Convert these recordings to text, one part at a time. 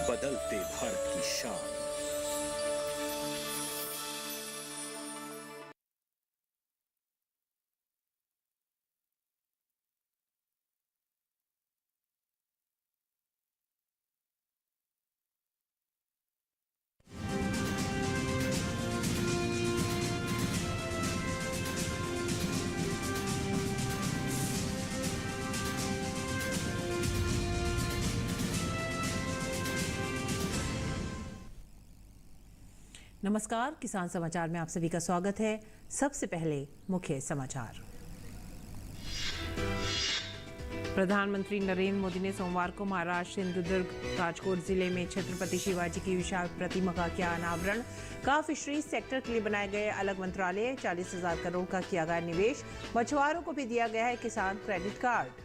बदलते भारत की शान। नमस्कार, किसान समाचार में आप सभी का स्वागत है। सबसे पहले मुख्य समाचार। प्रधानमंत्री नरेंद्र मोदी ने सोमवार को महाराष्ट्र सिंधुदुर्ग राजकोट जिले में छत्रपति शिवाजी की विशाल प्रतिमा का किया अनावरण। कहा, फिशरीज सेक्टर के लिए बनाए गए अलग मंत्रालय, 40,000 करोड़ का किया गया निवेश। मछुआरों को भी दिया गया है किसान क्रेडिट कार्ड।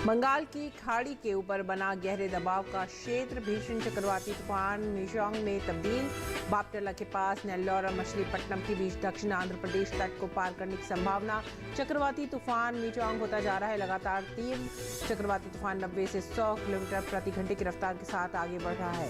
बंगाल की खाड़ी के ऊपर बना गहरे दबाव का क्षेत्र भीषण चक्रवाती तूफान मिशोंग में तब्दील। बापटला के पास नेल्लौर और मछलीपट्टनम के बीच दक्षिण आंध्र प्रदेश तट को पार करने की संभावना। चक्रवाती तूफान मिशोंग होता जा रहा है लगातार तीव्र। चक्रवाती तूफान 90 से 100 किलोमीटर प्रति घंटे की रफ्तार के साथ आगे बढ़ रहा है।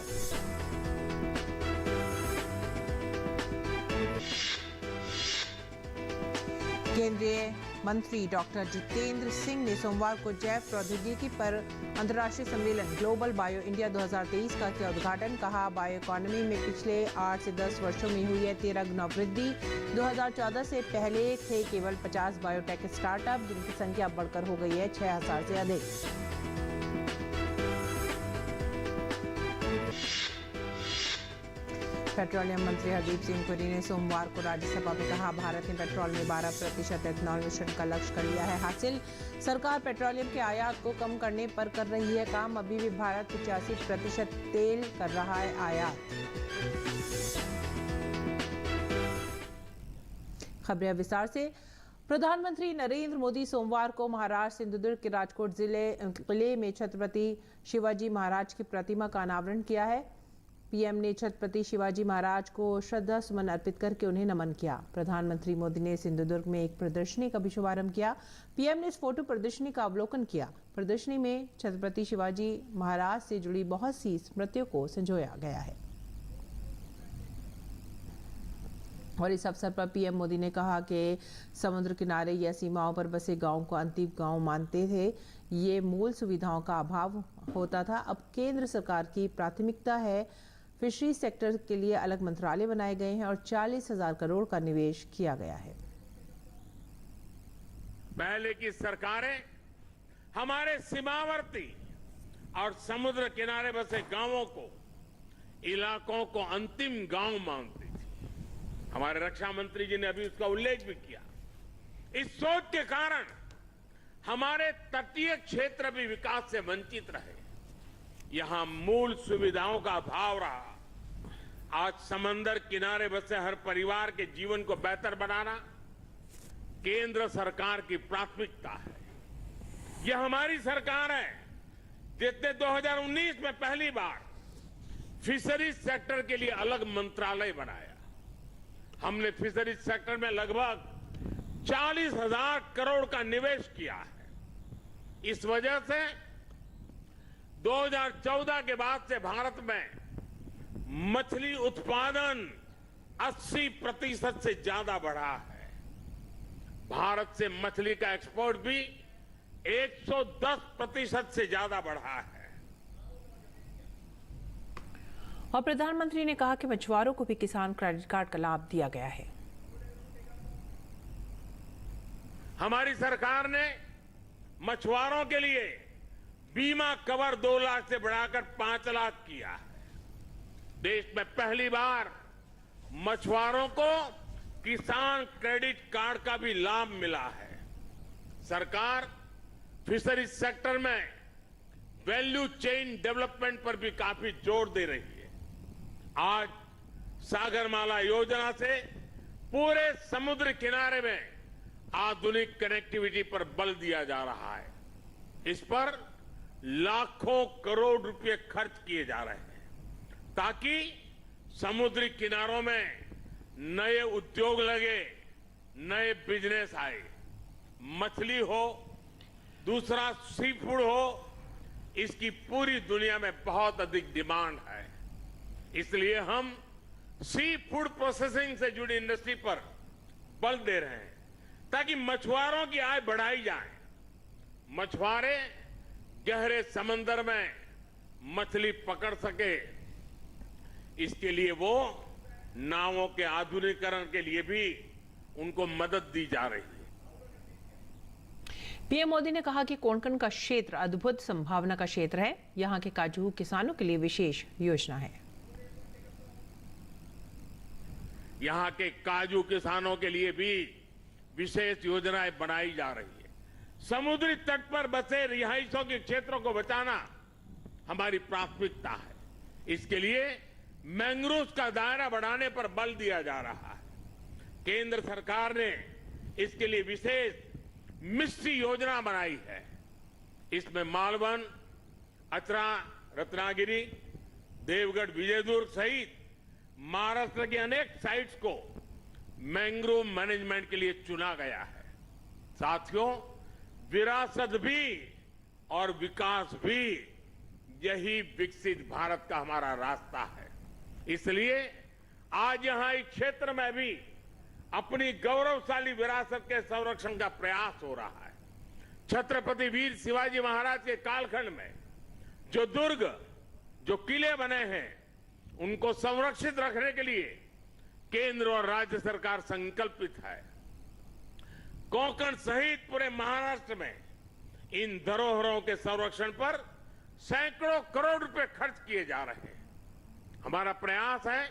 केंद्रीय मंत्री डॉक्टर जितेंद्र सिंह ने सोमवार को जैव प्रौद्योगिकी पर अंतर्राष्ट्रीय सम्मेलन ग्लोबल बायो इंडिया 2023 का किया उद्घाटन। कहा, बायो इकोनॉमी में पिछले 8 से 10 वर्षों में हुई है 13 गुना वृद्धि। 2014 से पहले थे केवल 50 बायोटेक स्टार्टअप, जिनकी संख्या बढ़कर हो गई है 6,000 से अधिक। पेट्रोलियम मंत्री हरदीप सिंह पुरी ने सोमवार को राज्यसभा में कहा, भारत ने पेट्रोल में 12% एथनॉल मिश्रण का लक्ष्य कर लिया है हासिल। सरकार पेट्रोलियम के आयात को कम करने पर कर रही है काम। अभी भी भारत 85% तेल कर रहा है आयात। खबरें विस्तार से। प्रधानमंत्री नरेंद्र मोदी सोमवार को महाराष्ट्र सिंधुदुर्ग के राजकोट जिले में छत्रपति शिवाजी महाराज की प्रतिमा का अनावरण किया है। पीएम ने छत्रपति शिवाजी महाराज को श्रद्धा सुमन अर्पित करके उन्हें नमन किया। प्रधानमंत्री मोदी ने सिंधुदुर्ग में एक प्रदर्शनी का भी शुभारंभ किया। पीएम ने इस फोटो प्रदर्शनी का अवलोकन किया। प्रदर्शनी में छत्रपति शिवाजी महाराज से जुड़ी बहुत सी स्मृतियों को संजोया गया है। और इस अवसर पर पीएम मोदी ने कहा कि समुद्र किनारे या सीमाओं पर बसे गांव को अंतिम गांव मानते थे। ये मूल सुविधाओं का अभाव होता था। अब केंद्र सरकार की प्राथमिकता है। फिशरीज सेक्टर के लिए अलग मंत्रालय बनाए गए हैं और 40,000 करोड़ का निवेश किया गया है। पहले की सरकारें हमारे सीमावर्ती और समुद्र किनारे बसे गांवों को, इलाकों को अंतिम गांव मानती थी। हमारे रक्षा मंत्री जी ने अभी उसका उल्लेख भी किया। इस सोच के कारण हमारे तटीय क्षेत्र भी विकास से वंचित रहे। यहां मूल सुविधाओं का अभाव रहा। आज समंदर किनारे बसे हर परिवार के जीवन को बेहतर बनाना केंद्र सरकार की प्राथमिकता है। यह हमारी सरकार है जिसने 2019 में पहली बार फिशरीज सेक्टर के लिए अलग मंत्रालय बनाया। हमने फिशरीज सेक्टर में लगभग 40,000 करोड़ का निवेश किया है। इस वजह से 2014 के बाद से भारत में मछली उत्पादन 80% से ज्यादा बढ़ा है। भारत से मछली का एक्सपोर्ट भी 110% से ज्यादा बढ़ा है। और प्रधानमंत्री ने कहा कि मछुआरों को भी किसान क्रेडिट कार्ड का लाभ दिया गया है। हमारी सरकार ने मछुआरों के लिए बीमा कवर 2 लाख से बढ़ाकर 5 लाख किया है। देश में पहली बार मछुआरों को किसान क्रेडिट कार्ड का भी लाभ मिला है। सरकार फिशरीज सेक्टर में वैल्यू चेन डेवलपमेंट पर भी काफी जोर दे रही है। आज सागरमाला योजना से पूरे समुद्र किनारे में आधुनिक कनेक्टिविटी पर बल दिया जा रहा है। इस पर लाखों करोड़ रुपए खर्च किए जा रहे हैं ताकि समुद्री किनारों में नए उद्योग लगे, नए बिजनेस आए। मछली हो, दूसरा सी फूड हो, इसकी पूरी दुनिया में बहुत अधिक डिमांड है। इसलिए हम सी फूड प्रोसेसिंग से जुड़ी इंडस्ट्री पर बल दे रहे हैं ताकि मछुआरों की आय बढ़ाई जाए। मछुआरे गहरे समंदर में मछली पकड़ सके, इसके लिए वो नावों के आधुनिकीकरण के लिए भी उनको मदद दी जा रही है। पीएम मोदी ने कहा कि कोंकण का क्षेत्र अद्भुत संभावना का क्षेत्र है। यहां के काजू किसानों के लिए विशेष योजना है। यहां के काजू किसानों के लिए भी विशेष योजनाएं बनाई जा रही है। समुद्री तट पर बसे रिहायशों के क्षेत्रों को बचाना हमारी प्राथमिकता है। इसके लिए मैंग्रोव का दायरा बढ़ाने पर बल दिया जा रहा है। केंद्र सरकार ने इसके लिए विशेष मिस्ट्री योजना बनाई है। इसमें मालवन, अचरा, रत्नागिरी, देवगढ़, विजयदुर्ग सहित महाराष्ट्र की अनेक साइट्स को मैंग्रोव मैनेजमेंट के लिए चुना गया है। साथियों, विरासत भी और विकास भी, यही विकसित भारत का हमारा रास्ता है। इसलिए आज यहां इस क्षेत्र में भी अपनी गौरवशाली विरासत के संरक्षण का प्रयास हो रहा है। छत्रपति वीर शिवाजी महाराज के कालखंड में जो दुर्ग, जो किले बने हैं, उनको संरक्षित रखने के लिए केंद्र और राज्य सरकार संकल्पित है। कोंकण सहित पूरे महाराष्ट्र में इन धरोहरों के संरक्षण पर सैकड़ों करोड़ रुपए खर्च किए जा रहे हैं। हमारा प्रयास है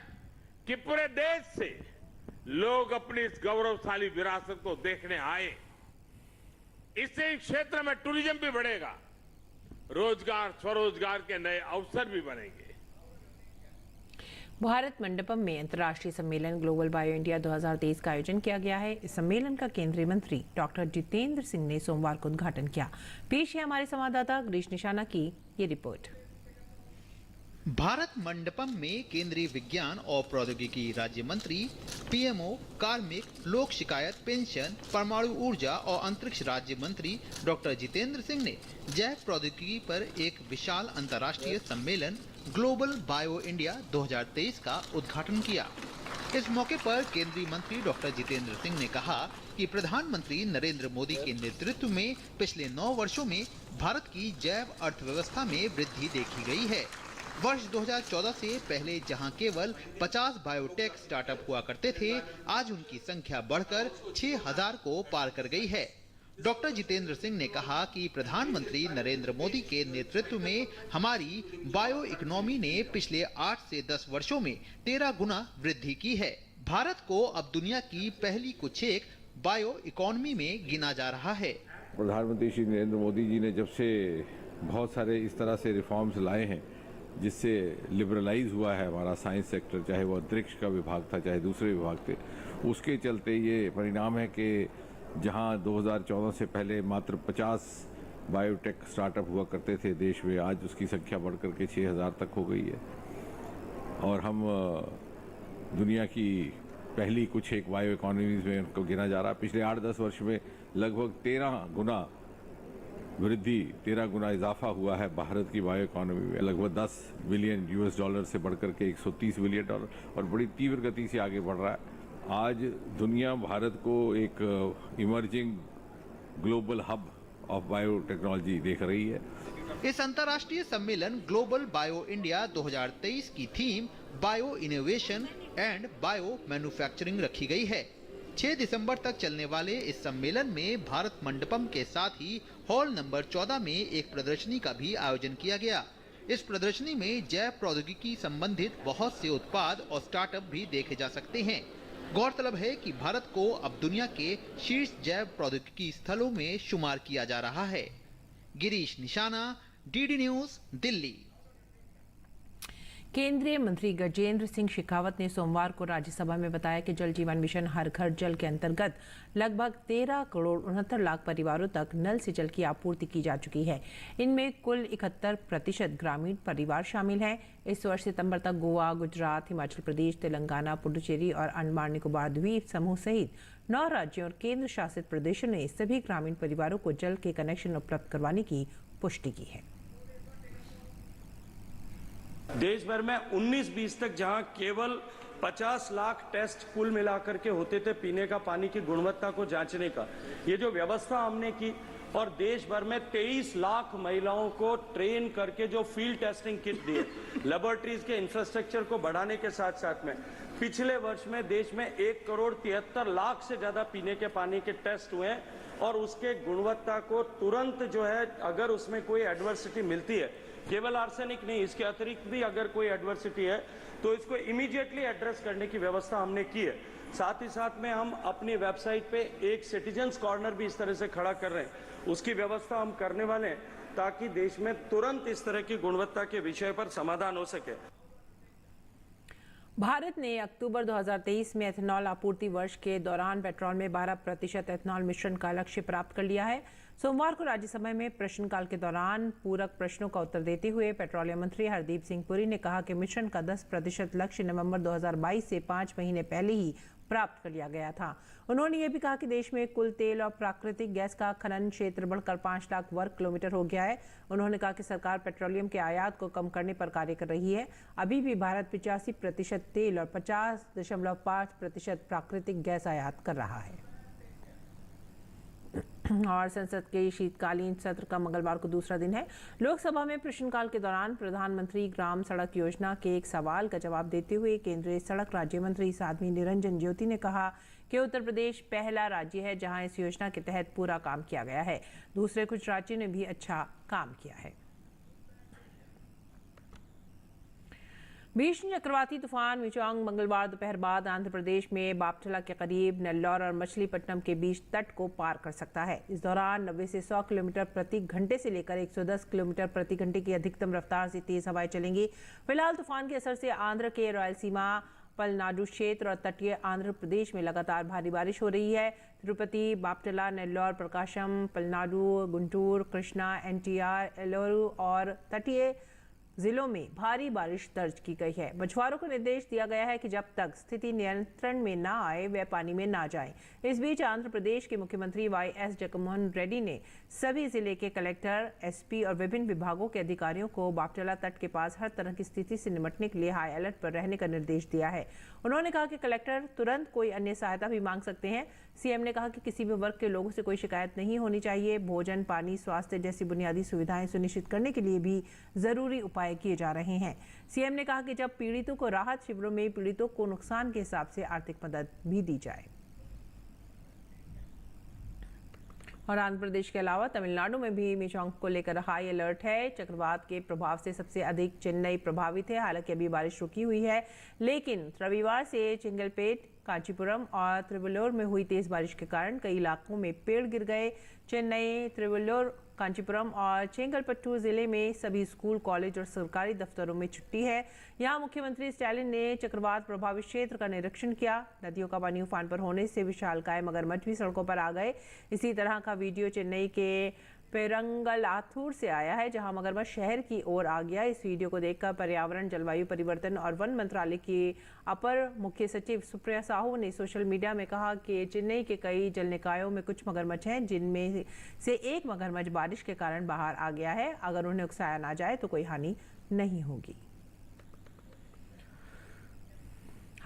कि पूरे देश से लोग अपनी इस गौरवशाली विरासत को देखने आए। इससे इस क्षेत्र में टूरिज्म भी बढ़ेगा, रोजगार, स्वरोजगार के नए अवसर भी बनेंगे। भारत मंडपम में अंतर्राष्ट्रीय सम्मेलन ग्लोबल बायो इंडिया 2023 का आयोजन किया गया है। इस सम्मेलन का केंद्रीय मंत्री डॉक्टर जितेंद्र सिंह ने सोमवार को उद्घाटन किया। पेश है हमारे संवाददाता गिरीश निशाना की ये रिपोर्ट। भारत मंडपम में केंद्रीय विज्ञान और प्रौद्योगिकी राज्य मंत्री, पीएमओ, कार्मिक, लोक शिकायत, पेंशन, परमाणु ऊर्जा और अंतरिक्ष राज्य मंत्री डॉक्टर जितेंद्र सिंह ने जैव प्रौद्योगिकी पर एक विशाल अंतर्राष्ट्रीय सम्मेलन ग्लोबल बायो इंडिया 2023 का उद्घाटन किया। इस मौके पर केंद्रीय मंत्री डॉक्टर जितेंद्र सिंह ने कहा कि प्रधानमंत्री नरेंद्र मोदी के नेतृत्व में पिछले 9 वर्षों में भारत की जैव अर्थव्यवस्था में वृद्धि देखी गई है। वर्ष 2014 से पहले जहां केवल 50 बायोटेक स्टार्टअप हुआ करते थे, आज उनकी संख्या बढ़कर 6000 को पार कर गई है। डॉक्टर जितेंद्र सिंह ने कहा कि प्रधानमंत्री नरेंद्र मोदी के नेतृत्व में हमारी बायो इकोनॉमी ने पिछले 8 से 10 वर्षों में 13 गुना वृद्धि की है। भारत को अब दुनिया की पहली कुछ एक बायो इकोनॉमी में गिना जा रहा है। प्रधानमंत्री श्री नरेंद्र मोदी जी ने जब से बहुत सारे इस तरह से रिफॉर्म्स लाए हैं जिससे लिबरलाइज हुआ है हमारा साइंस सेक्टर, चाहे वो अंतरिक्ष का विभाग था चाहे दूसरे विभाग थे, उसके चलते ये परिणाम है कि जहां 2014 से पहले मात्र 50 बायोटेक स्टार्टअप हुआ करते थे देश में, आज उसकी संख्या बढ़कर के 6000 तक हो गई है और हम दुनिया की पहली कुछ एक बायो इकोनॉमीज में उनको गिना जा रहा है। पिछले 8-10 वर्ष में लगभग 13 गुना वृद्धि, 13 गुना इजाफा हुआ है भारत की बायो इकोनॉमी में। लगभग $10 बिलियन से बढ़कर के $130 बिलियन और बड़ी तीव्र गति से आगे बढ़ रहा है। आज दुनिया भारत को एक emerging global hub of biotechnology देख रही है। इस अंतर्राष्ट्रीय सम्मेलन ग्लोबल बायो इंडिया 2023 की theme bio innovation and bio manufacturing रखी गई है। 6 दिसंबर तक चलने वाले इस सम्मेलन में भारत मंडपम के साथ ही हॉल नंबर 14 में एक प्रदर्शनी का भी आयोजन किया गया। इस प्रदर्शनी में जैव प्रौद्योगिकी संबंधित बहुत से उत्पाद और स्टार्टअप भी देखे जा सकते हैं। गौरतलब है कि भारत को अब दुनिया के शीर्ष जैव प्रौद्योगिकी स्थलों में शुमार किया जा रहा है। गिरीश निशाना, डीडी न्यूज, दिल्ली। केंद्रीय मंत्री गजेंद्र सिंह शेखावत ने सोमवार को राज्यसभा में बताया कि जल जीवन मिशन हर घर जल के अंतर्गत लगभग 13 करोड़ 69 लाख परिवारों तक नल से जल की आपूर्ति की जा चुकी है। इनमें कुल 71% ग्रामीण परिवार शामिल हैं। इस वर्ष सितंबर तक गोवा, गुजरात, हिमाचल प्रदेश, तेलंगाना, पुडुचेरी और अंडमान निकोबार द्वीप समूह सहित 9 राज्यों और केंद्र शासित प्रदेशों ने सभी ग्रामीण परिवारों को जल के कनेक्शन उपलब्ध करवाने की पुष्टि की है। देश भर में 19-20 तक जहां केवल 50 लाख टेस्ट कुल मिलाकर के होते थे पीने का पानी की गुणवत्ता को जांचने का, ये जो व्यवस्था हमने की और देश भर में 23 लाख महिलाओं को ट्रेन करके जो फील्ड टेस्टिंग किट दिए, लेबोरेटरीज के इंफ्रास्ट्रक्चर को बढ़ाने के साथ साथ में पिछले वर्ष में देश में 1 करोड़ 73 लाख से ज्यादा पीने के पानी के टेस्ट हुए हैं और उसके गुणवत्ता को तुरंत जो है अगर उसमें कोई एडवर्सिटी मिलती है, केवल आर्सेनिक नहीं, इसके अतिरिक्त भी अगर कोई एडवर्सिटी है तो इसको इमीडिएटली एड्रेस करने की व्यवस्था हमने की है। साथ ही साथ में हम अपनी वेबसाइट पे एक सिटीजन्स कॉर्नर भी इस तरह से खड़ा कर रहे हैं, उसकी व्यवस्था हम करने वाले हैं ताकि देश में तुरंत इस तरह की गुणवत्ता के विषय पर समाधान हो सके। भारत ने अक्टूबर 2023 में एथेनॉल आपूर्ति वर्ष के दौरान पेट्रोल में 12% एथेनॉल मिश्रण का लक्ष्य प्राप्त कर लिया है। सोमवार को राज्यसभा में प्रश्नकाल के दौरान पूरक प्रश्नों का उत्तर देते हुए पेट्रोलियम मंत्री हरदीप सिंह पुरी ने कहा कि मिश्रण का 10% लक्ष्य नवंबर 2022 से 5 महीने पहले ही प्राप्त कर लिया गया था। उन्होंने ये भी कहा कि देश में कुल तेल और प्राकृतिक गैस का खनन क्षेत्र बढ़कर 5 लाख वर्ग किलोमीटर हो गया है। उन्होंने कहा कि सरकार पेट्रोलियम के आयात को कम करने पर कार्य कर रही है। अभी भी भारत 85% तेल और 50.5% प्राकृतिक गैस आयात कर रहा है। और संसद के शीतकालीन सत्र का मंगलवार को दूसरा दिन है। लोकसभा में प्रश्नकाल के दौरान प्रधानमंत्री ग्राम सड़क योजना के एक सवाल का जवाब देते हुए केंद्रीय सड़क राज्य मंत्री साध्वी निरंजन ज्योति ने कहा कि उत्तर प्रदेश पहला राज्य है जहां इस योजना के तहत पूरा काम किया गया है। दूसरे कुछ राज्यों ने भी अच्छा काम किया है। भीषण चक्रवाती तूफान मिचांग मंगलवार दोपहर बाद आंध्र प्रदेश में बापटला के करीब नेल्लौर और मछलीपट्टनम के बीच तट को पार कर सकता है। इस दौरान 90 से 100 किलोमीटर प्रति घंटे से लेकर 110 किलोमीटर प्रति घंटे की अधिकतम रफ्तार से तेज हवाएं चलेंगी। फिलहाल तूफान के असर से आंध्र के रायलसीमा, पलनाडु क्षेत्र और तटीय आंध्र प्रदेश में लगातार भारी बारिश हो रही है। तिरुपति, बापटला, नेल्लौर, प्रकाशम, पलनाडु, गुंटूर, कृष्णा, एनटीआर, एलोरू और तटीय जिलों में भारी बारिश दर्ज की गई है। मछुआरों को निर्देश दिया गया है कि जब तक स्थिति नियंत्रण में न आए वे पानी में न जाएं। इस बीच आंध्र प्रदेश के मुख्यमंत्री वाईएस जगनमोहन रेड्डी ने सभी जिले के कलेक्टर, एसपी और विभिन्न विभागों के अधिकारियों को बापटला तट के पास हर तरह की स्थिति से निपटने के लिए हाई अलर्ट पर रहने का निर्देश दिया है। उन्होंने कहा कि कलेक्टर तुरंत कोई अन्य सहायता भी मांग सकते हैं। सीएम ने कहा कि किसी भी वर्ग के लोगों से कोई शिकायत नहीं होनी चाहिए। भोजन, पानी, स्वास्थ्य जैसी बुनियादी सुविधाएं सुनिश्चित करने के लिए भी जरूरी उपाय किए जा रहे हैं। सीएम ने कहा कि जब पीड़ितों को राहत शिविरों में पीड़ितों को नुकसान के हिसाब से आर्थिक मदद भी दी जाए। और आंध्र प्रदेश के अलावा तमिलनाडु में भी मिचांग को लेकर हाई अलर्ट है। चक्रवात के प्रभाव से सबसे अधिक चेन्नई प्रभावित है। हालांकि अभी बारिश रुकी हुई है, लेकिन रविवार से चिंगलपेट, कांचीपुरम और त्रिवल्लुर में हुई तेज बारिश के कारण कई इलाकों में पेड़ गिर गए। चेन्नई, त्रिवल्लुर, कांचीपुरम और चेंगलपट्टू जिले में सभी स्कूल, कॉलेज और सरकारी दफ्तरों में छुट्टी है। यहां मुख्यमंत्री स्टालिन ने चक्रवात प्रभावित क्षेत्र का निरीक्षण किया। नदियों का पानी उफान पर होने से विशालकाय मगरमच्छ भी सड़कों पर आ गए। इसी तरह का वीडियो चेन्नई के पेरंगलाथूर से आया है, जहां मगरमच्छ शहर की ओर आ गया। इस वीडियो को देखकर पर्यावरण, जलवायु परिवर्तन और वन मंत्रालय की अपर मुख्य सचिव सुप्रिया साहू ने सोशल मीडिया में कहा कि चेन्नई के कई जल निकायों में कुछ मगरमच्छ हैं, जिनमें से एक मगरमच्छ बारिश के कारण बाहर आ गया है। अगर उन्हें उकसाया ना जाए तो कोई हानि नहीं होगी।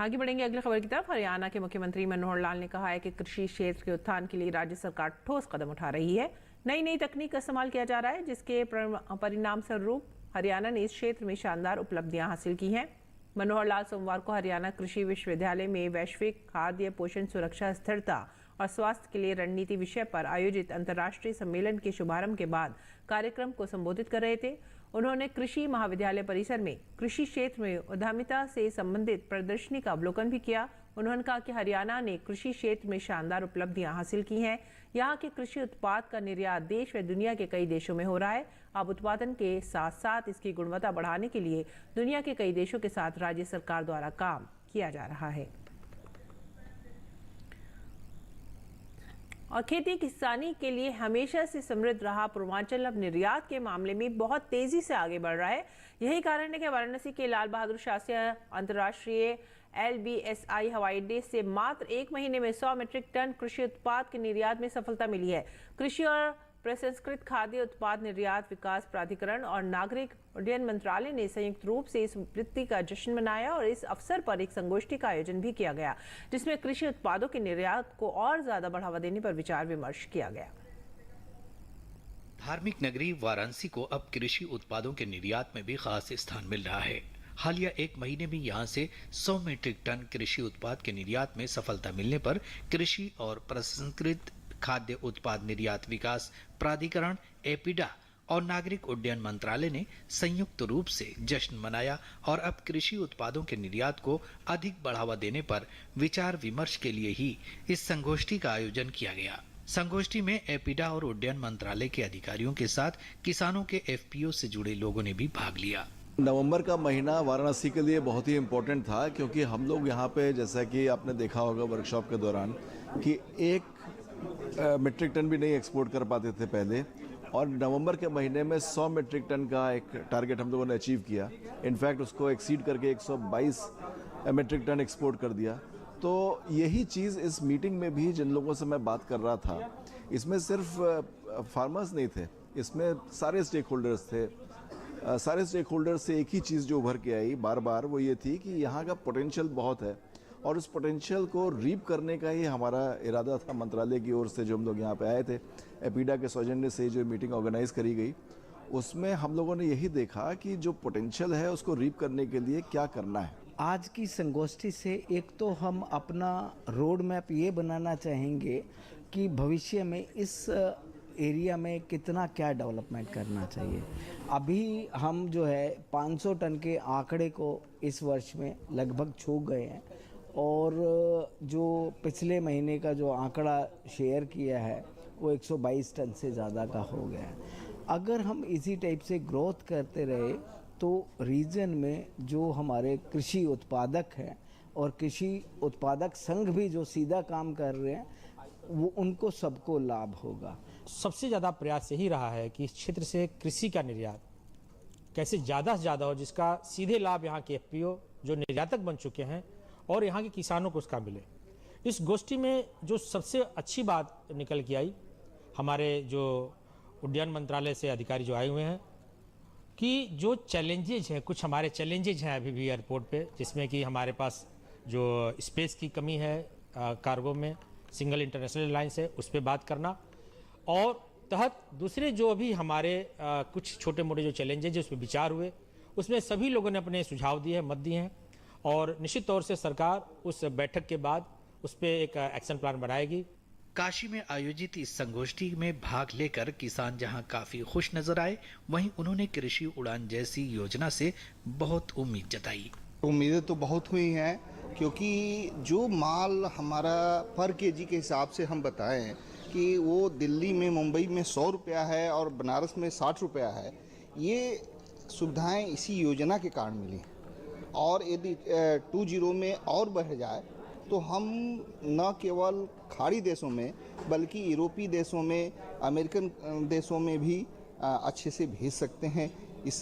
आगे बढ़ेंगे अगली खबर की तरफ। हरियाणा के मुख्यमंत्री मनोहर लाल ने कहा है कि कृषि क्षेत्र के उत्थान के लिए राज्य सरकार ठोस कदम उठा रही है। नई तकनीक का इस्तेमाल किया जा रहा है, जिसके परिणाम स्वरूप हरियाणा ने इस क्षेत्र में शानदार उपलब्धियां हासिल की हैं। मनोहर लाल सोमवार को हरियाणा कृषि विश्वविद्यालय में वैश्विक खाद्य पोषण सुरक्षा, स्थिरता और स्वास्थ्य के लिए रणनीति विषय पर आयोजित अंतर्राष्ट्रीय सम्मेलन के शुभारंभ के बाद कार्यक्रम को संबोधित कर रहे थे। उन्होंने कृषि महाविद्यालय परिसर में कृषि क्षेत्र में उद्यमिता से संबंधित प्रदर्शनी का अवलोकन भी किया। उन्होंने कहा कि हरियाणा ने कृषि क्षेत्र में शानदार उपलब्धियां हासिल की हैं। यहाँ के कृषि उत्पाद का निर्यात देश व दुनिया के कई देशों में हो रहा है। अब उत्पादन के साथ साथ इसकी गुणवत्ता बढ़ाने के लिए दुनिया के कई देशों के साथ राज्य सरकार द्वारा काम किया जा रहा है। और खेती किसानी के लिए हमेशा से समृद्ध रहा पूर्वांचल अब निर्यात के मामले में बहुत तेजी से आगे बढ़ रहा है। यही कारण है कि वाराणसी के लाल बहादुर शास्त्री अंतर्राष्ट्रीय LBSI हवाई अड्डे से मात्र 1 महीने में 100 मीट्रिक टन कृषि उत्पाद के निर्यात में सफलता मिली है। कृषि और प्रसंस्कृत खाद्य उत्पाद निर्यात विकास प्राधिकरण और नागरिक उड्डयन मंत्रालय ने संयुक्त रूप से इस उपलब्धि का जश्न मनाया और इस अवसर पर एक संगोष्ठी का आयोजन भी किया गया, जिसमें कृषि उत्पादों के निर्यात को और ज्यादा बढ़ावा देने पर विचार विमर्श किया गया। धार्मिक नगरी वाराणसी को अब कृषि उत्पादों के निर्यात में भी खास स्थान मिल रहा है। हालिया 1 महीने में यहां से 100 मीट्रिक टन कृषि उत्पाद के निर्यात में सफलता मिलने पर कृषि और प्रसंस्कृत खाद्य उत्पाद निर्यात विकास प्राधिकरण एपीडा और नागरिक उड्डयन मंत्रालय ने संयुक्त रूप से जश्न मनाया और अब कृषि उत्पादों के निर्यात को अधिक बढ़ावा देने पर विचार विमर्श के लिए ही इस संगोष्ठी का आयोजन किया गया। संगोष्ठी में एपीडा और उड्डयन मंत्रालय के अधिकारियों के साथ किसानों के FPO से जुड़े लोगों ने भी भाग लिया। नवंबर का महीना वाराणसी के लिए बहुत ही इम्पोर्टेंट था, क्योंकि हम लोग यहाँ पे, जैसा कि आपने देखा होगा वर्कशॉप के दौरान, कि 1 मीट्रिक टन भी नहीं एक्सपोर्ट कर पाते थे पहले, और नवंबर के महीने में 100 मीट्रिक टन का एक टारगेट हम लोगों ने अचीव किया। इनफैक्ट उसको एक्सीड करके 122 मीट्रिक टन एक्सपोर्ट कर दिया। तो यही चीज़ इस मीटिंग में भी जिन लोगों से मैं बात कर रहा था, इसमें सिर्फ फार्मर्स नहीं थे, इसमें सारे स्टेक होल्डर्स थे। सारे स्टेक होल्डर से एक ही चीज़ जो उभर के आई बार बार, वो ये थी कि यहाँ का पोटेंशियल बहुत है और उस पोटेंशियल को रीप करने का ही हमारा इरादा था। मंत्रालय की ओर से जो हम लोग यहाँ पे आए थे, एपीडा के सौजन्य से जो मीटिंग ऑर्गेनाइज करी गई, उसमें हम लोगों ने यही देखा कि जो पोटेंशियल है उसको रीप करने के लिए क्या करना है। आज की संगोष्ठी से एक तो हम अपना रोड मैप ये बनाना चाहेंगे कि भविष्य में इस एरिया में कितना क्या डेवलपमेंट करना चाहिए। अभी हम जो है 500 टन के आंकड़े को इस वर्ष में लगभग छू गए हैं और जो पिछले महीने का जो आंकड़ा शेयर किया है वो 122 टन से ज़्यादा का हो गया है। अगर हम इसी टाइप से ग्रोथ करते रहे तो रीजन में जो हमारे कृषि उत्पादक हैं और कृषि उत्पादक संघ भी जो सीधा काम कर रहे हैं, वो उनको सबको लाभ होगा। सबसे ज़्यादा प्रयास यही रहा है कि इस क्षेत्र से कृषि का निर्यात कैसे ज़्यादा से ज़्यादा हो, जिसका सीधे लाभ यहाँ के FPO जो निर्यातक बन चुके हैं और यहाँ के किसानों को उसका मिले। इस गोष्ठी में जो सबसे अच्छी बात निकल के आई, हमारे जो उड्डयन मंत्रालय से अधिकारी जो आए हुए हैं, कि जो चैलेंजेज हैं, कुछ हमारे चैलेंजेज हैं अभी भी एयरपोर्ट पे, जिसमें कि हमारे पास जो स्पेस की कमी है कार्गो में, सिंगल इंटरनेशनल एयरलाइंस है, उस पर बात करना, और तहत दूसरे जो अभी हमारे कुछ छोटे मोटे जो चैलेंजेज उस पर विचार हुए, उसमें सभी लोगों ने अपने सुझाव दिए हैं, मत दिए हैं, और निश्चित तौर से सरकार उस बैठक के बाद उस पर एक एक्शन प्लान बनाएगी। काशी में आयोजित इस संगोष्ठी में भाग लेकर किसान जहां काफी खुश नजर आए, वहीं उन्होंने कृषि उड़ान जैसी योजना से बहुत उम्मीद जताई। उम्मीदें तो बहुत हुई हैं, क्योंकि जो माल हमारा पर केजी के हिसाब से हम बताएं कि वो दिल्ली में, मुंबई में 100 रुपया है और बनारस में 60 रुपया है, ये सुविधाएं इसी योजना के कारण मिली। और यदि 20 में और बढ़ जाए तो हम न केवल खाड़ी देशों में बल्कि यूरोपीय देशों में, अमेरिकन देशों में भी अच्छे से भेज सकते हैं इस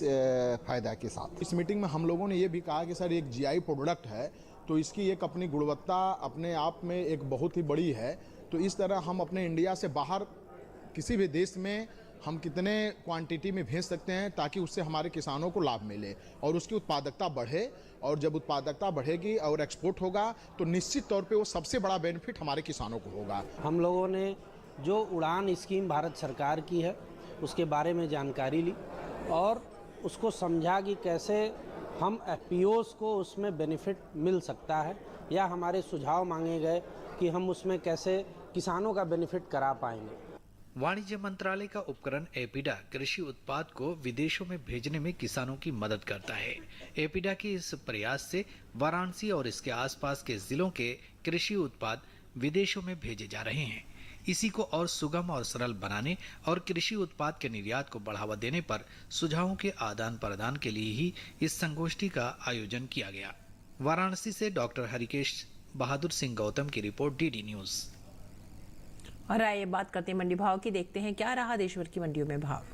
फायदा के साथ। इस मीटिंग में हम लोगों ने ये भी कहा कि सर एक GI प्रोडक्ट है तो इसकी एक अपनी गुणवत्ता अपने आप में एक बहुत ही बड़ी है, तो इस तरह हम अपने इंडिया से बाहर किसी भी देश में हम कितने क्वांटिटी में भेज सकते हैं ताकि उससे हमारे किसानों को लाभ मिले और उसकी उत्पादकता बढ़े, और जब उत्पादकता बढ़ेगी और एक्सपोर्ट होगा तो निश्चित तौर पे वो सबसे बड़ा बेनिफिट हमारे किसानों को होगा। हम लोगों ने जो उड़ान स्कीम भारत सरकार की है उसके बारे में जानकारी ली और उसको समझा कि कैसे हम FPOs को उसमें बेनिफिट मिल सकता है, या हमारे सुझाव मांगे गए कि हम उसमें कैसे किसानों का बेनिफिट करा पाएंगे। वाणिज्य मंत्रालय का उपकरण एपिडा कृषि उत्पाद को विदेशों में भेजने में किसानों की मदद करता है। एपिडा के इस प्रयास से वाराणसी और इसके आसपास के जिलों के कृषि उत्पाद विदेशों में भेजे जा रहे हैं। इसी को और सुगम और सरल बनाने और कृषि उत्पाद के निर्यात को बढ़ावा देने पर सुझावों के आदान प्रदान के लिए ही इस संगोष्ठी का आयोजन किया गया। वाराणसी से डॉक्टर हरिकेश बहादुर सिंह गौतम की रिपोर्ट, डीडी न्यूज। और आइए बात करते हैं मंडी भाव की। देखते हैं क्या रहा देश भर की मंडियों में भाव।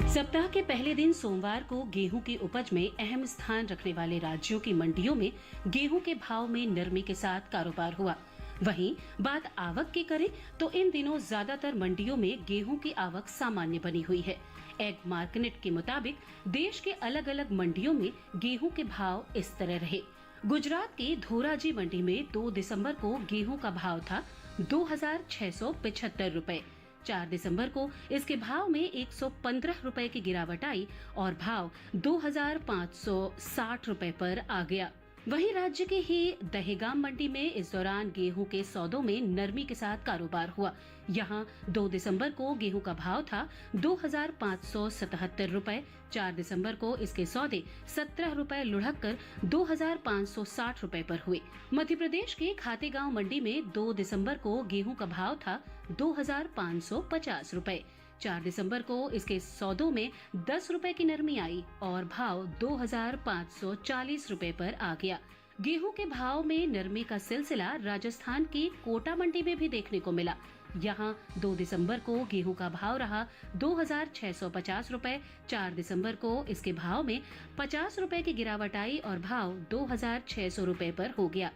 सप्ताह के पहले दिन सोमवार को गेहूं की उपज में अहम स्थान रखने वाले राज्यों की मंडियों में गेहूं के भाव में नरमी के साथ कारोबार हुआ। वहीं बात आवक की करें तो इन दिनों ज्यादातर मंडियों में गेहूं की आवक सामान्य बनी हुई है। एग मार्केट के मुताबिक देश के अलग अलग मंडियों में गेहूं के भाव इस तरह रहे। गुजरात की धोराजी मंडी में 2 दिसंबर को गेहूं का भाव था 2,675 रुपए। 4 दिसंबर को इसके भाव में 115 रुपए की गिरावट आई और भाव 2,560 रुपए पर आ गया। वहीं राज्य के ही दहेगाम मंडी में इस दौरान गेहूं के सौदों में नरमी के साथ कारोबार हुआ। यहां 2 दिसंबर को गेहूं का भाव था 2,577 रुपए। 4 दिसंबर को इसके सौदे 17 रुपए लुढ़क कर 2,560 रुपए पर हुए। मध्य प्रदेश के खातेगांव मंडी में 2 दिसंबर को गेहूं का भाव था 2,550 रुपए। 4 दिसंबर को इसके सौदों में 10 रुपए की नरमी आई और भाव 2,540 रुपए पर आ गया। गेहूं के भाव में नरमी का सिलसिला राजस्थान की कोटा मंडी में भी देखने को मिला। यहां 2 दिसंबर को गेहूं का भाव रहा 2,650 रुपए। 4 दिसंबर को इसके भाव में 50 रुपए की गिरावट आई और भाव 2,600 रुपए पर हो गया।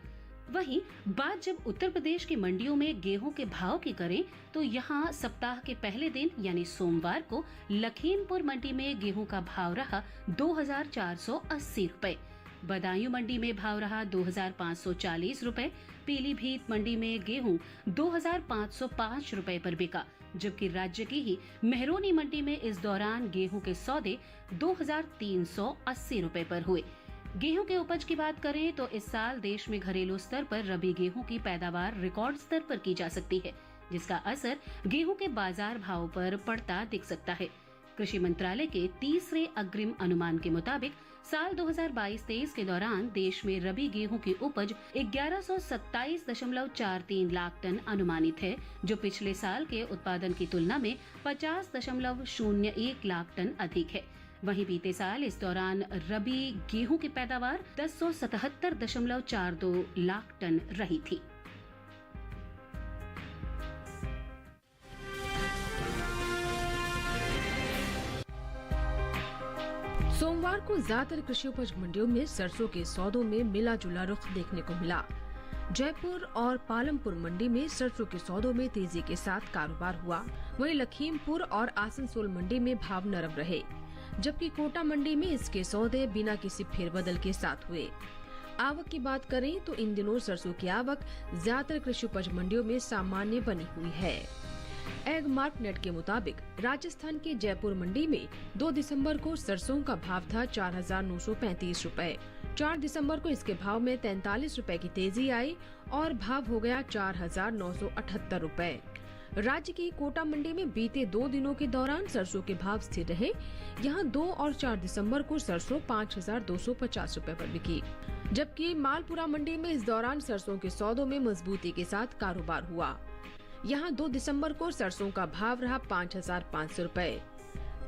वहीं बात जब उत्तर प्रदेश की मंडियों में गेहूं के भाव की करें तो यहां सप्ताह के पहले दिन यानी सोमवार को लखीमपुर मंडी में गेहूं का भाव रहा 2,480 रुपए। बदायूं मंडी में भाव रहा 2,540 रुपए। पीलीभीत मंडी में गेहूं 2,505 रुपए पर बिका, जबकि राज्य की ही मेहरोनी मंडी में इस दौरान गेहूं के सौदे 2,380 रुपए पर हुए। गेहूं के उपज की बात करें तो इस साल देश में घरेलू स्तर पर रबी गेहूं की पैदावार रिकॉर्ड स्तर पर की जा सकती है, जिसका असर गेहूं के बाजार भाव पर पड़ता दिख सकता है। कृषि मंत्रालय के तीसरे अग्रिम अनुमान के मुताबिक साल 2022-23 के दौरान देश में रबी गेहूं की उपज 1127.43 लाख टन अनुमानित है, जो पिछले साल के उत्पादन की तुलना में 50.01 लाख टन अधिक है। वहीं बीते साल इस दौरान रबी गेहूं की पैदावार 1077.42 लाख टन रही थी। सोमवार को ज्यादातर कृषि उपज मंडियों में सरसों के सौदों में मिला जुला रुख देखने को मिला। जयपुर और पालमपुर मंडी में सरसों के सौदों में तेजी के साथ कारोबार हुआ। वहीं लखीमपुर और आसनसोल मंडी में भाव नरम रहे, जबकि कोटा मंडी में इसके सौदे बिना किसी फेरबदल के साथ हुए। आवक की बात करें तो इन दिनों सरसों की आवक ज्यादातर कृषि उपज मंडियों में सामान्य बनी हुई है। एग मार्केट के मुताबिक राजस्थान के जयपुर मंडी में 2 दिसंबर को सरसों का भाव था 4,935 रुपए। 4 दिसंबर को इसके भाव में 43 रुपए की तेजी आई और भाव हो गया 4,978 रुपए। राज्य की कोटा मंडी में बीते 2 दिनों के दौरान सरसों के भाव स्थिर रहे। यहां 2 और 4 दिसंबर को सरसों 5,250 रुपए पर बिकी, जबकि मालपुरा मंडी में इस दौरान सरसों के सौदों में मजबूती के साथ कारोबार हुआ। यहां 2 दिसंबर को सरसों का भाव रहा 5,500 रुपए।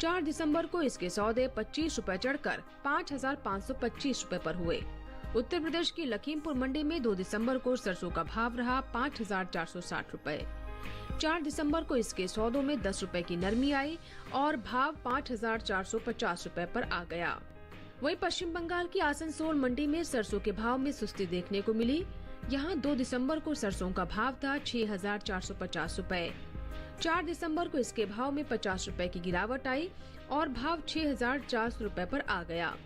4 दिसंबर को इसके सौदे 25 रुपए चढ़कर 5,525 रुपए पर हुए। उत्तर प्रदेश की लखीमपुर मंडी में 2 दिसंबर को सरसों का भाव रहा 5,460 रुपए। 4 दिसंबर को इसके सौदों में 10 रुपए की नरमी आई और भाव 5,450 रुपए पर आ गया। वहीं पश्चिम बंगाल की आसनसोल मंडी में सरसों के भाव में सुस्ती देखने को मिली। यहां 2 दिसंबर को सरसों का भाव था 6,450 रुपए। 4 दिसंबर को इसके भाव में 50 रुपए की गिरावट आई और भाव 6,400 रुपए पर आ गया।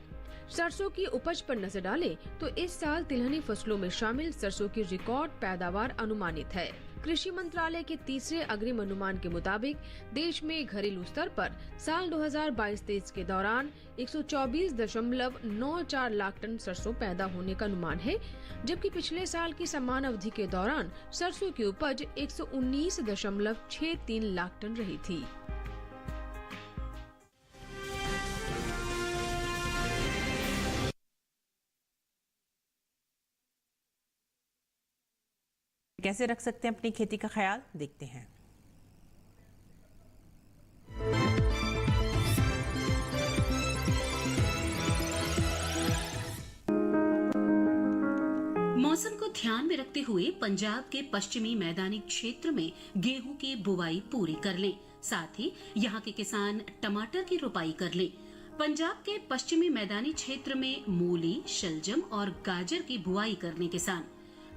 सरसों की उपज पर नजर डालें तो इस साल तिलहनी फसलों में शामिल सरसों की रिकॉर्ड पैदावार अनुमानित है। कृषि मंत्रालय के तीसरे अग्रिम अनुमान के मुताबिक देश में घरेलू स्तर पर साल 2022-23 के दौरान 124.94 लाख टन सरसों पैदा होने का अनुमान है, जबकि पिछले साल की समान अवधि के दौरान सरसों की उपज 119.63 लाख टन रही थी। कैसे रख सकते हैं अपनी खेती का ख्याल, देखते हैं। मौसम को ध्यान में रखते हुए पंजाब के पश्चिमी मैदानी क्षेत्र में गेहूं की बुवाई पूरी कर लें। साथ ही यहां के किसान टमाटर की रोपाई कर लें। पंजाब के पश्चिमी मैदानी क्षेत्र में मूली, शलजम और गाजर की बुआई करने किसान,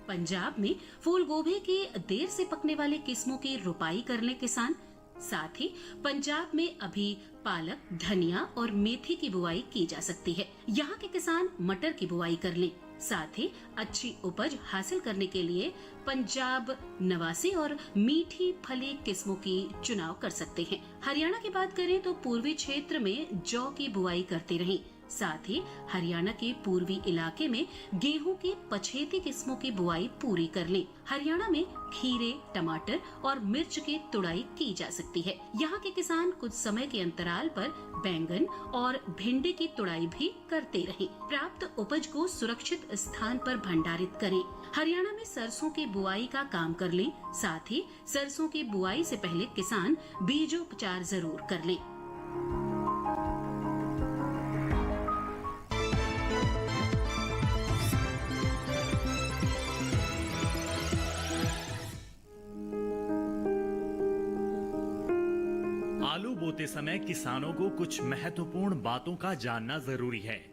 पंजाब में फूल गोभी की देर से पकने वाले किस्मों की रोपाई करने किसान, साथ ही पंजाब में अभी पालक, धनिया और मेथी की बुआई की जा सकती है। यहाँ के किसान मटर की बुआई कर लें। साथ ही अच्छी उपज हासिल करने के लिए पंजाब नवासी और मीठी फली किस्मों की चुनाव कर सकते हैं। हरियाणा की बात करें तो पूर्वी क्षेत्र में जौ की बुआई करते रहें। साथ ही हरियाणा के पूर्वी इलाके में गेहूं की पछेती किस्मों की बुआई पूरी कर लें। हरियाणा में खीरे, टमाटर और मिर्च की तुड़ाई की जा सकती है। यहाँ के किसान कुछ समय के अंतराल पर बैंगन और भिंडी की तुड़ाई भी करते रहें। प्राप्त उपज को सुरक्षित स्थान पर भंडारित करें। हरियाणा में सरसों की बुआई का काम कर लें। साथ ही सरसों की बुआई से पहले किसान बीजोपचार जरूर कर लें। आलू बोते समय किसानों को कुछ महत्वपूर्ण बातों का जानना जरूरी है।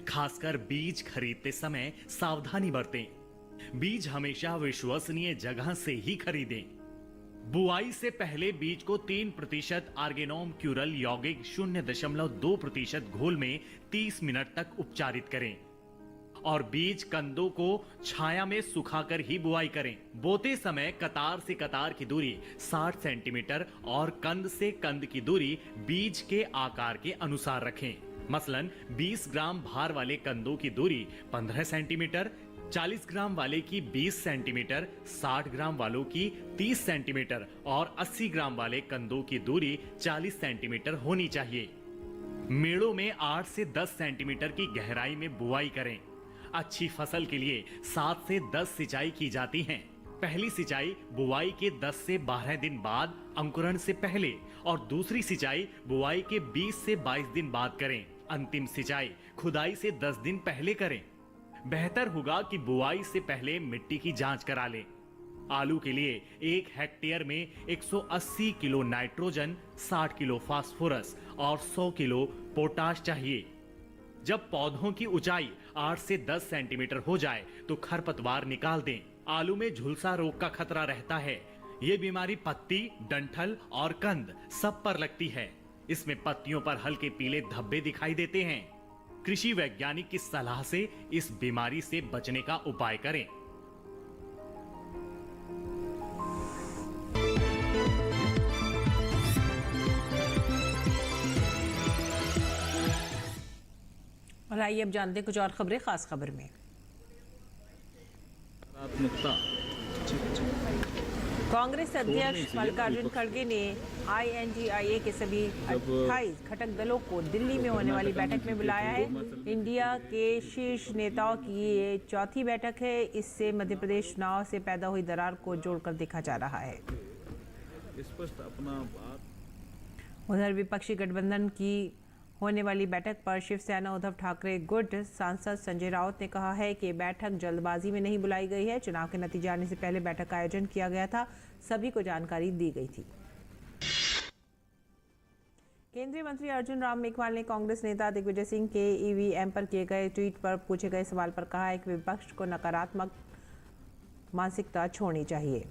खासकर बीज खरीदते समय सावधानी बरतें। बीज हमेशा विश्वसनीय जगह से ही खरीदें। बुआई से पहले बीज को 3% आर्गेनोम क्यूरल यौगिक 0.2% घोल में 30 मिनट तक उपचारित करें और बीज कंदों को छाया में सुखाकर ही बुआई करें। बोते समय कतार से कतार की दूरी 60 सेंटीमीटर और कंद से कंद की दूरी बीज के आकार के अनुसार रखें। मसलन 20 ग्राम भार वाले कंदों की दूरी 15 सेंटीमीटर, 40 ग्राम वाले की 20 सेंटीमीटर, 60 ग्राम वालों की 30 सेंटीमीटर और 80 ग्राम वाले कंदों की दूरी 40 सेंटीमीटर होनी चाहिए। मेड़ों में 8 से 10 सेंटीमीटर की गहराई में बुआई करें। अच्छी फसल के लिए 7 से 10 सिंचाई की जाती हैं। पहली सिंचाई बुआई के 10 से 12 दिन बाद अंकुरण से पहले और दूसरी सिंचाई बुआई के 20 से 22 दिन बाद करें। अंतिम सिंचाई खुदाई से 10 दिन पहले करें। बेहतर होगा कि बुआई से पहले मिट्टी की जांच करा लें। आलू के लिए 1 हेक्टेयर में 180 किलो नाइट्रोजन, 60 किलो फास्फोरस और 100 किलो पोटाश चाहिए। जब पौधों की ऊंचाई 8 से 10 सेंटीमीटर हो जाए तो खरपतवार निकाल दें। आलू में झुलसा रोग का खतरा रहता है। ये बीमारी पत्ती, डंठल और कंद सब पर लगती है। इसमें पत्तियों पर हल्के पीले धब्बे दिखाई देते हैं। कृषि वैज्ञानिक की सलाह से इस बीमारी से बचने का उपाय करें। और आइए अब जानते हैं कुछ और खबरें खास खबर में। कांग्रेस अध्यक्ष मल्लिकार्जुन खड़गे ने INDIA के सभी 28 घटक दलों को दिल्ली में होने वाली बैठक में बुलाया है। इंडिया के शीर्ष नेताओं की ये चौथी बैठक है। इससे मध्य प्रदेश चुनाव से पैदा हुई दरार को जोड़कर देखा जा रहा है। उधर विपक्षी गठबंधन की होने वाली बैठक पर शिवसेना उद्धव ठाकरे गुट सांसद संजय राउत ने कहा है कि बैठक जल्दबाजी में नहीं बुलाई गई है। चुनाव के नतीजे आने से पहले बैठक का आयोजन किया गया था, सभी को जानकारी दी गई थी। केंद्रीय मंत्री अर्जुन राम मेघवाल ने कांग्रेस नेता दिग्विजय सिंह के EVM पर किए गए ट्वीट पर पूछे गए सवाल पर कहा है कि विपक्ष को नकारात्मक मानसिकता छोड़नी चाहिए।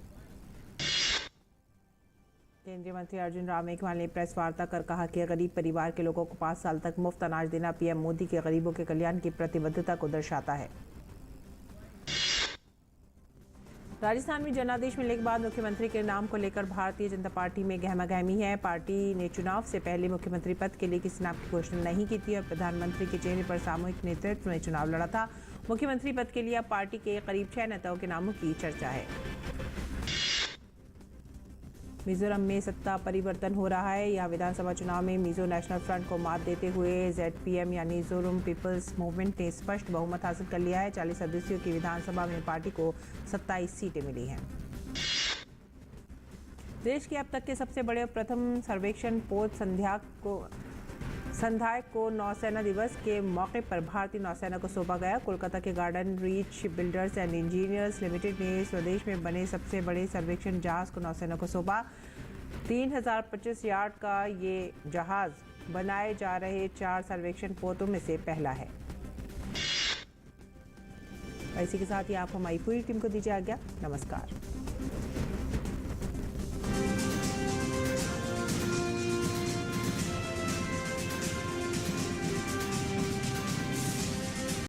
केंद्रीय मंत्री अर्जुन राम मेघवाल ने प्रेस वार्ता कर कहा कि गरीब परिवार के लोगों को 5 साल तक मुफ्त अनाज देना PM मोदी के गरीबों के कल्याण की प्रतिबद्धता को दर्शाता है। राजस्थान में जनादेश मिलने के बाद मुख्यमंत्री के नाम को लेकर भारतीय जनता पार्टी में गहमागहमी है। पार्टी ने चुनाव से पहले मुख्यमंत्री पद के लिए किसी नाम की घोषणा नहीं की थी और प्रधानमंत्री के चेहरे पर सामूहिक नेतृत्व में चुनाव लड़ा था। मुख्यमंत्री पद के लिए अब पार्टी के करीब 6 नेताओं के नामों की चर्चा है। मिजोरम में सत्ता परिवर्तन हो रहा है। यह विधानसभा चुनाव में मिजो नेशनल फ्रंट को मात देते हुए ZPM यानी मिजोरम पीपल्स मूवमेंट ने स्पष्ट बहुमत हासिल कर लिया है। 40 सदस्यों की विधानसभा में पार्टी को 27 सीटें मिली हैं। देश के अब तक के सबसे बड़े और प्रथम सर्वेक्षण पोत संध्या को नौसेना दिवस के मौके पर भारतीय नौसेना को सौंपा गया। कोलकाता के garden reach builders and engineers limited ने स्वदेश में बने सबसे बड़े सर्वेक्षण जहाज को नौसेना को सौंपा। 3025 यार्ड का ये जहाज बनाए जा रहे 4 सर्वेक्षण पोतों में से पहला है। इसी के साथ ही आप हमारी पूरी टीम को दीजिए आज्ञा। नमस्कार।